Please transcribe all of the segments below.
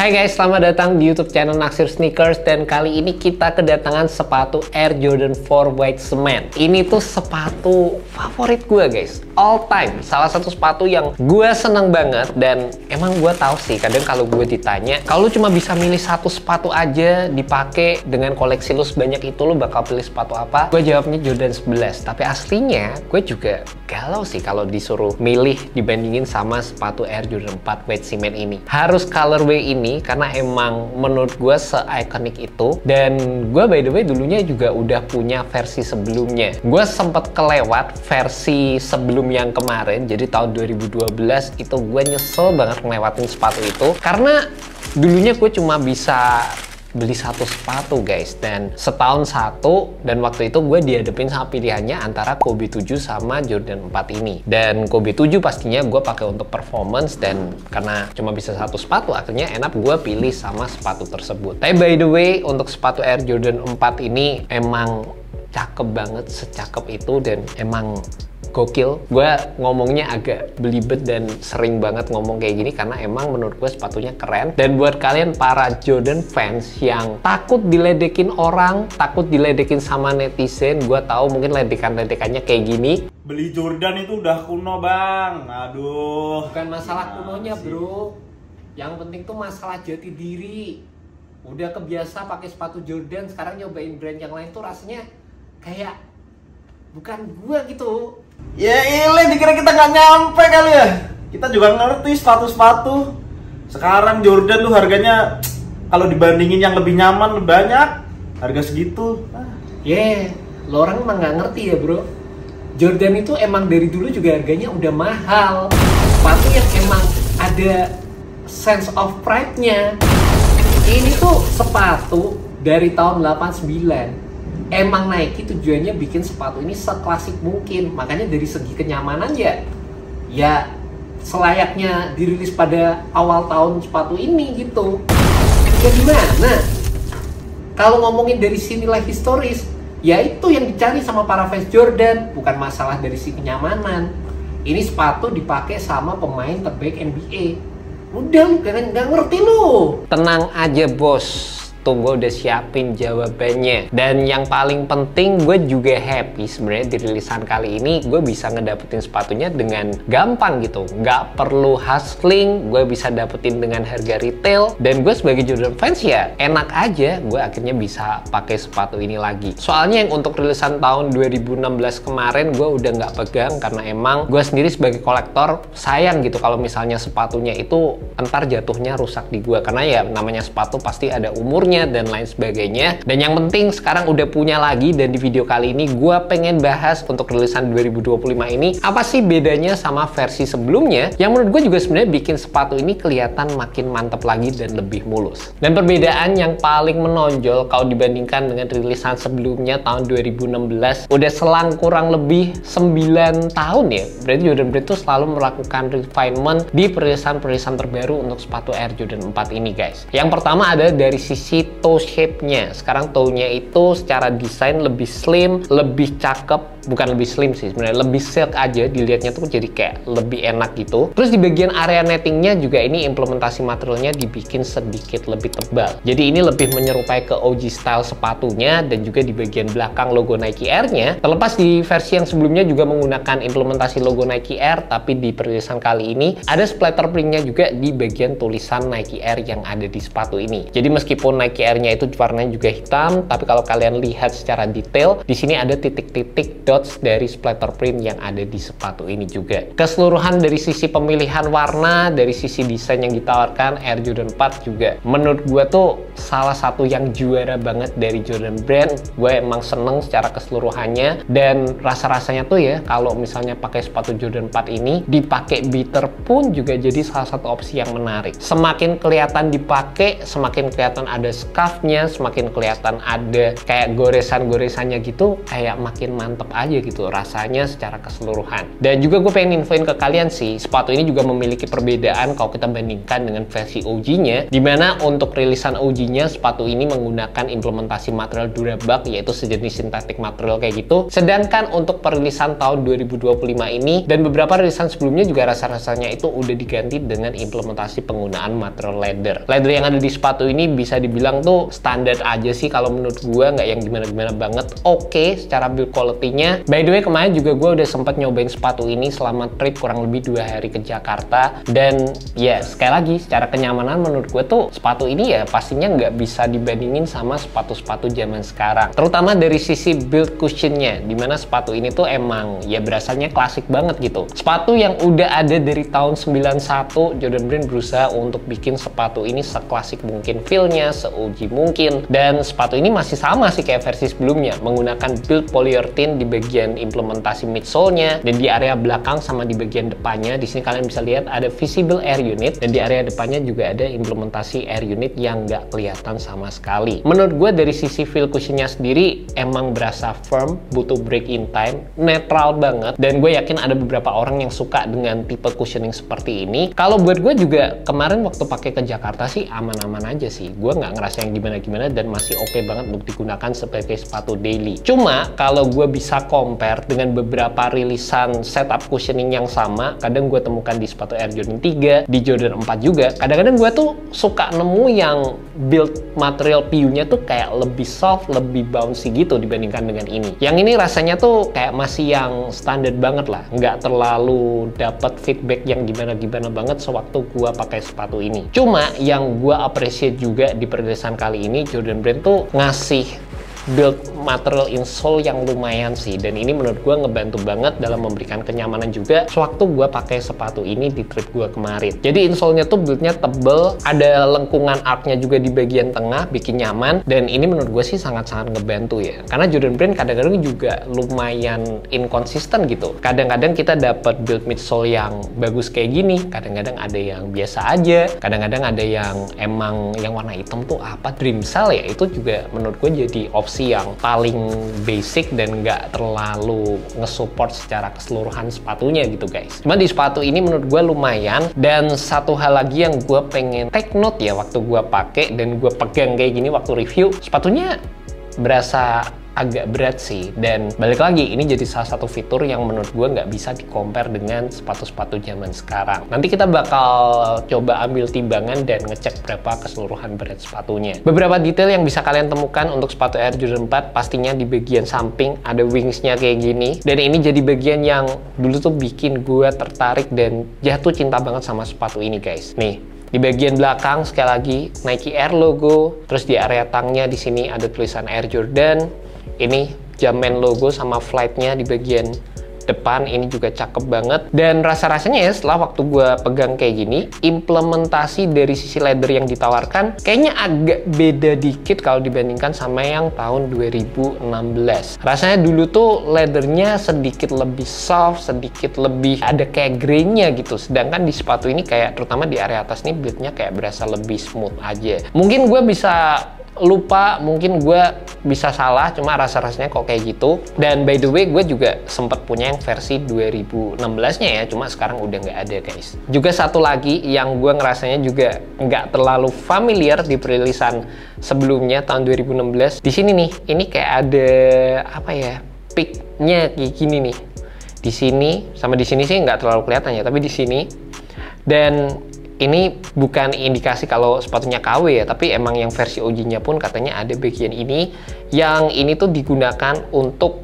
Hai guys, selamat datang di YouTube channel Naksir Sneakers. Dan kali ini kita kedatangan sepatu Air Jordan 4 White Cement. Ini tuh sepatu favorit gue guys, all time. Salah satu sepatu yang gue seneng banget. Dan emang gue tahu sih, kadang kalau gue ditanya, kalau cuma bisa milih satu sepatu aja dipakai dengan koleksi lu sebanyak itu, lu bakal pilih sepatu apa? Gue jawabnya Jordan 11. Tapi aslinya gue juga galau sih kalau disuruh milih dibandingin sama sepatu Air Jordan 4 White Cement ini. Harus colorway ini karena emang menurut gue se-ikonik itu. Dan gue by the way dulunya juga udah punya versi sebelumnya. Gue sempet kelewat versi sebelum yang kemarin, jadi tahun 2012 itu gue nyesel banget ngelewatin sepatu itu karena dulunya gue cuma bisa beli satu sepatu guys, dan setahun satu, dan waktu itu gue dihadapin sama pilihannya antara Kobe 7 sama Jordan 4 ini. Dan Kobe 7 pastinya gue pakai untuk performance, dan karena cuma bisa satu sepatu akhirnya enak gue pilih sama sepatu tersebut. Tapi by the way, untuk sepatu Air Jordan 4 ini emang cakep banget, secakep itu, dan emang gokil. Gue ngomongnya agak belibet dan sering banget ngomong kayak gini karena emang menurut gue sepatunya keren. Dan buat kalian para Jordan fans yang takut diledekin orang, takut diledekin sama netizen, gue tahu mungkin ledekan-ledekannya kayak gini. Beli Jordan itu udah kuno bang, aduh. Bukan masalah kunonya bro, yang penting tuh masalah jati diri. Udah kebiasa pakai sepatu Jordan, sekarang nyobain brand yang lain tuh rasanya kayak bukan gua gitu. Ya ile, dikira kita nggak nyampe kali ya. Kita juga ngerti sepatu-sepatu. Sekarang Jordan tuh harganya kalau dibandingin yang lebih nyaman lebih banyak, harga segitu. Lo orang emang nggak ngerti ya bro. Jordan itu emang dari dulu juga harganya udah mahal. Sepatu yang emang ada sense of pride-nya. Ini tuh sepatu dari tahun 89. Emang Nike tujuannya bikin sepatu ini seklasik mungkin. Makanya dari segi kenyamanan ya selayaknya dirilis pada awal tahun sepatu ini gitu. Ya gimana? Kalau ngomongin dari sisi nilai historis, ya itu yang dicari sama para fans Jordan. Bukan masalah dari sisi kenyamanan. Ini sepatu dipakai sama pemain terbaik NBA. Udah lu nggak ngerti lu. Tenang aja bos, tuh gue udah siapin jawabannya. Dan yang paling penting, gue juga happy sebenarnya di rilisan kali ini gue bisa ngedapetin sepatunya dengan gampang gitu, nggak perlu hustling, gue bisa dapetin dengan harga retail. Dan gue sebagai Jordan fans ya enak aja gue akhirnya bisa pakai sepatu ini lagi. Soalnya yang untuk rilisan tahun 2016 kemarin gue udah nggak pegang karena emang gue sendiri sebagai kolektor sayang gitu kalau misalnya sepatunya itu entar jatuhnya rusak di gue, karena ya namanya sepatu pasti ada umurnya dan lain sebagainya. Dan yang penting sekarang udah punya lagi, dan di video kali ini gue pengen bahas untuk rilisan 2025 ini apa sih bedanya sama versi sebelumnya yang menurut gue juga sebenarnya bikin sepatu ini kelihatan makin mantep lagi dan lebih mulus. Dan perbedaan yang paling menonjol kalau dibandingkan dengan rilisan sebelumnya tahun 2016, udah selang kurang lebih 9 tahun ya, berarti Jordan Brand itu selalu melakukan refinement di perilisan-perilisan terbaru untuk sepatu Air Jordan 4 ini guys. Yang pertama ada dari sisi toe shape-nya. Sekarang toe-nya itu secara desain lebih slim, lebih cakep. Bukan lebih slim sih sebenarnya, lebih silk aja, dilihatnya tuh jadi kayak lebih enak gitu. Terus di bagian area nettingnya juga ini implementasi materialnya dibikin sedikit lebih tebal, jadi ini lebih menyerupai ke OG style sepatunya. Dan juga di bagian belakang logo Nike Air-nya, terlepas di versi yang sebelumnya juga menggunakan implementasi logo Nike Air, tapi di perilisan kali ini ada splatter print-nya juga di bagian tulisan Nike Air yang ada di sepatu ini. Jadi meskipun Nike Air-nya itu warnanya juga hitam, tapi kalau kalian lihat secara detail, di sini ada titik-titik dots dari splatter print yang ada di sepatu ini juga. Keseluruhan dari sisi pemilihan warna, dari sisi desain yang ditawarkan, Air Jordan 4 juga menurut gue tuh salah satu yang juara banget dari Jordan Brand. Gue emang seneng secara keseluruhannya, dan rasa-rasanya tuh ya kalau misalnya pakai sepatu Jordan 4 ini dipakai beater pun juga jadi salah satu opsi yang menarik. Semakin kelihatan dipakai, semakin kelihatan ada scuff-nya, semakin kelihatan ada kayak goresan-goresannya gitu, kayak makin mantep aja gitu rasanya secara keseluruhan. Dan juga gue pengen infoin ke kalian sih, sepatu ini juga memiliki perbedaan kalau kita bandingkan dengan versi OG-nya, dimana untuk rilisan OG-nya sepatu ini menggunakan implementasi material Durabug, yaitu sejenis sintetik material kayak gitu. Sedangkan untuk perilisan tahun 2025 ini dan beberapa rilisan sebelumnya juga rasa-rasanya itu udah diganti dengan implementasi penggunaan material leather. Leather yang ada di sepatu ini bisa dibilang tuh standar aja sih kalau menurut gue, nggak yang gimana-gimana banget. Oke, secara build quality-nya. By the way, kemarin juga gue udah sempat nyobain sepatu ini selama trip kurang lebih 2 hari ke Jakarta, dan ya sekali lagi secara kenyamanan menurut gue tuh sepatu ini ya pastinya nggak bisa dibandingin sama sepatu-sepatu zaman sekarang, terutama dari sisi build cushionnya, dimana sepatu ini tuh emang ya berasanya klasik banget gitu. Sepatu yang udah ada dari tahun 91, Jordan Brand berusaha untuk bikin sepatu ini seklasik mungkin feel-nya, se-OG mungkin, dan sepatu ini masih sama sih kayak versi sebelumnya, menggunakan build polyurethane di bagian implementasi midsole-nya, dan di area belakang sama di bagian depannya. Di sini kalian bisa lihat ada visible air unit, dan di area depannya juga ada implementasi air unit yang nggak kelihatan sama sekali. Menurut gue dari sisi feel cushionnya sendiri emang berasa firm, butuh break in time, netral banget, dan gue yakin ada beberapa orang yang suka dengan tipe cushioning seperti ini. Kalau buat gue juga kemarin waktu pakai ke Jakarta sih aman-aman aja sih, gue nggak ngerasa yang gimana-gimana dan masih oke banget untuk digunakan sebagai sepatu daily. Cuma kalau gue bisa compare dengan beberapa rilisan setup cushioning yang sama, kadang gue temukan di sepatu Air Jordan 3, di Jordan 4 juga, kadang-kadang gue tuh suka nemu yang build material PU-nya tuh kayak lebih soft, lebih bouncy gitu dibandingkan dengan ini. Yang ini rasanya tuh kayak masih yang standar banget lah, nggak terlalu dapat feedback yang gimana-gimana banget sewaktu gue pakai sepatu ini. Cuma yang gue appreciate juga di perilisan kali ini, Jordan Brand tuh ngasih build material insole yang lumayan sih, dan ini menurut gue ngebantu banget dalam memberikan kenyamanan juga sewaktu gue pakai sepatu ini di trip gue kemarin. Jadi insole-nya tuh build-nya tebel, ada lengkungan arc-nya juga di bagian tengah, bikin nyaman, dan ini menurut gue sih sangat-sangat ngebantu ya, karena Jordan Brand kadang-kadang juga lumayan inconsistent gitu. Kadang-kadang kita dapat build midsole yang bagus kayak gini, kadang-kadang ada yang biasa aja, kadang-kadang ada yang emang yang warna hitam tuh apa, Dreamcell ya, itu juga menurut gue jadi opsi yang paling basic dan nggak terlalu nge-support secara keseluruhan sepatunya gitu guys. Cuma di sepatu ini menurut gue lumayan, dan satu hal lagi yang gue pengen take note ya waktu gue pakai dan gue pegang kayak gini waktu review, sepatunya berasa agak berat sih, dan balik lagi ini jadi salah satu fitur yang menurut gue nggak bisa di-compare dengan sepatu-sepatu zaman sekarang. Nanti kita bakal coba ambil timbangan dan ngecek berapa keseluruhan berat sepatunya. Beberapa detail yang bisa kalian temukan untuk sepatu Air Jordan 4 pastinya di bagian samping ada wingsnya kayak gini, dan ini jadi bagian yang dulu tuh bikin gue tertarik dan jatuh cinta banget sama sepatu ini guys. Nih, di bagian belakang sekali lagi Nike Air logo, terus di area tangnya di sini ada tulisan Air Jordan. Ini Jumpman logo sama flight-nya di bagian depan, ini juga cakep banget. Dan rasa-rasanya ya setelah waktu gue pegang kayak gini, implementasi dari sisi leather yang ditawarkan kayaknya agak beda dikit kalau dibandingkan sama yang tahun 2016. Rasanya dulu tuh leathernya sedikit lebih soft, sedikit lebih ada kayak grain-nya gitu, sedangkan di sepatu ini kayak terutama di area atas nih build-nya kayak berasa lebih smooth aja. Mungkin gue bisa lupa, mungkin gue bisa salah, cuma rasa-rasanya kok kayak gitu. Dan by the way, gue juga sempat punya yang versi 2016-nya ya, cuma sekarang udah nggak ada guys. Juga satu lagi yang gue ngerasanya juga nggak terlalu familiar di perilisan sebelumnya tahun 2016. Di sini nih, ini kayak ada apa ya, peak-nya kayak gini nih. Di sini sama di sini sih nggak terlalu kelihatan ya, tapi di sini. Dan ini bukan indikasi kalau sepatunya KW ya, tapi emang yang versi OG-nya pun katanya ada bagian ini, yang ini tuh digunakan untuk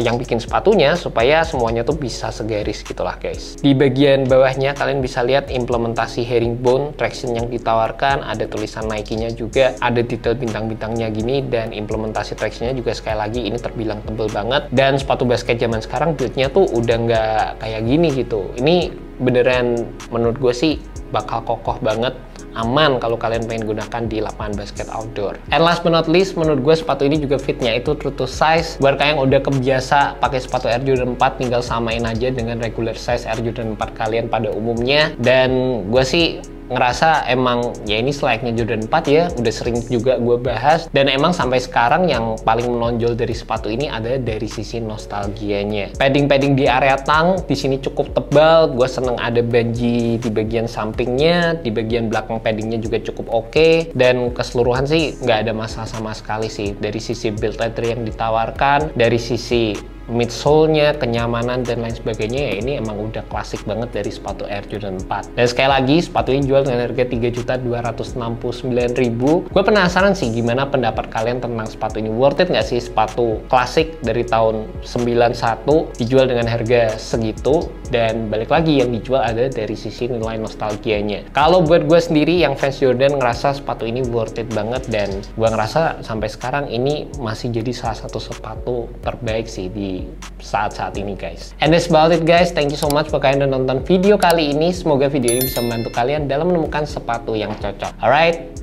yang bikin sepatunya supaya semuanya tuh bisa segaris gitulah guys. Di bagian bawahnya kalian bisa lihat implementasi herringbone traction yang ditawarkan, ada tulisan Nike-nya juga, ada detail bintang-bintangnya gini, dan implementasi tractionnya juga sekali lagi ini terbilang tebel banget. Dan sepatu basket zaman sekarang build-nya tuh udah nggak kayak gini gitu. Ini beneran menurut gue sih bakal kokoh banget, aman kalau kalian pengen gunakan di lapangan basket outdoor. And last but not least, menurut gue sepatu ini juga fitnya itu true to size. Buat kalian yang udah kebiasa pakai sepatu Air Jordan 4, tinggal samain aja dengan regular size Air Jordan 4 kalian pada umumnya. Dan gue sih ngerasa emang ya ini selayaknya Jordan 4 ya, udah sering juga gue bahas, dan emang sampai sekarang yang paling menonjol dari sepatu ini ada dari sisi nostalgianya. Padding-padding di area tang di sini cukup tebal, gue seneng ada banji di bagian sampingnya, di bagian belakang paddingnya juga cukup oke, dan keseluruhan sih nggak ada masalah sama sekali sih. Dari sisi build leather yang ditawarkan, dari sisi midsole-nya, kenyamanan dan lain sebagainya, ya ini emang udah klasik banget dari sepatu Air Jordan 4. Dan sekali lagi, sepatu ini jual dengan harga 3.269.000. Gue penasaran sih gimana pendapat kalian tentang sepatu ini. Worth it nggak sih sepatu klasik dari tahun 91 dijual dengan harga segitu? Dan balik lagi, yang dijual ada dari sisi nilai nostalgianya. Kalau buat gue sendiri yang fans Jordan ngerasa sepatu ini worth it banget, dan gue ngerasa sampai sekarang ini masih jadi salah satu sepatu terbaik sih di saat-saat ini guys. And that's about it guys. Thank you so much buat kalian udah nonton video kali ini. Semoga video ini bisa membantu kalian dalam menemukan sepatu yang cocok. Alright,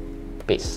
peace.